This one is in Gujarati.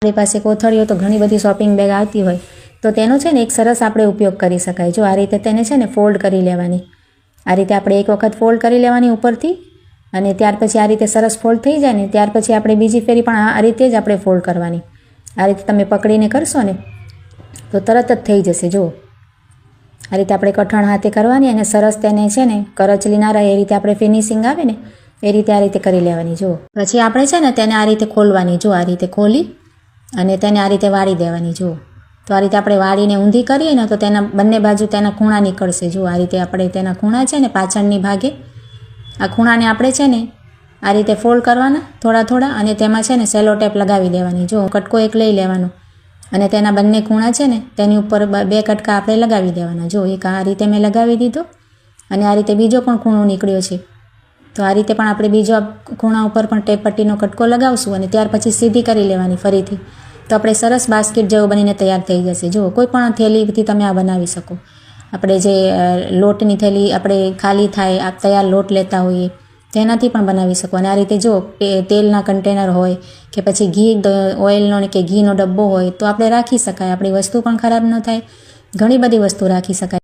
આપણી પાસે કોથળીઓ તો ઘણી બધી શોપિંગ બેગ આવતી હોય તો તેનો છે ને એક સરસ આપણે ઉપયોગ કરી શકાય. જો આ રીતે તેને છે ને ફોલ્ડ કરી લેવાની. આ રીતે આપણે એક વખત ફોલ્ડ કરી લેવાની ઉપરથી, અને ત્યાર પછી આ રીતે સરસ ફોલ્ડ થઈ જાય ને ત્યાર પછી આપણે બીજી ફેરી પણ આ રીતે જ આપણે ફોલ્ડ કરવાની. આ રીતે તમે પકડીને કરશો ને તો તરત જ થઈ જશે. જુઓ આ રીતે આપણે કઠણ હાથે કરવાની અને સરસ તેને છે ને કરચલી ના રહે એ રીતે આપણે ફિનિશિંગ આવે ને એ રીતે આ રીતે કરી લેવાની. જુઓ પછી આપણે છે ને તેને આ રીતે ખોલવાની. જો આ રીતે ખોલી અને તેને આ રીતે વાળી દેવાની. જુઓ તો આ રીતે આપણે વાળીને ઊંધી કરીએ ને તો તેના બંને બાજુ તેના ખૂણા નીકળશે. જુઓ આ રીતે આપણે તેના ખૂણા છે ને પાછળની ભાગે આ ખૂણાને આપણે છે ને આ રીતે ફોલ્ડ કરવાના થોડા થોડા, અને તેમાં છે ને સેલો ટેપ લગાવી દેવાની. જો કટકો એક લઈ લેવાનો અને તેના બંને ખૂણા છે ને તેની ઉપર 2 કટકા આપણે લગાવી દેવાના. જો એક આ રીતે મેં લગાવી દીધો અને આ રીતે બીજો પણ ખૂણો નીકળ્યો છે તો આ રીતે પણ આપણે બીજો ખૂણા ઉપર પણ ટેપ પટ્ટીનો કટકો લગાવશું અને ત્યાર પછી સીધી કરી લેવાની ફરીથી. તો આપણે સરસ બાસ્કેટ જેવો બનીને તૈયાર થઈ જશે. જુઓ કોઈ પણ થેલીથી તમે આ બનાવી શકો. આપણે જે લોટની થેલી આપણે ખાલી થાય આ તૈયાર લોટ લેતા હોઈએ તેનાથી પણ બનાવી શકો. અને આ રીતે જો તેલના કન્ટેનર હોય કે પછી ઘી ઓઇલનો કે ઘીનો ડબ્બો હોય તો આપણે રાખી શકાય. આપણી વસ્તુ પણ ખરાબ ન થાય. ઘણી બધી વસ્તુ રાખી શકાય.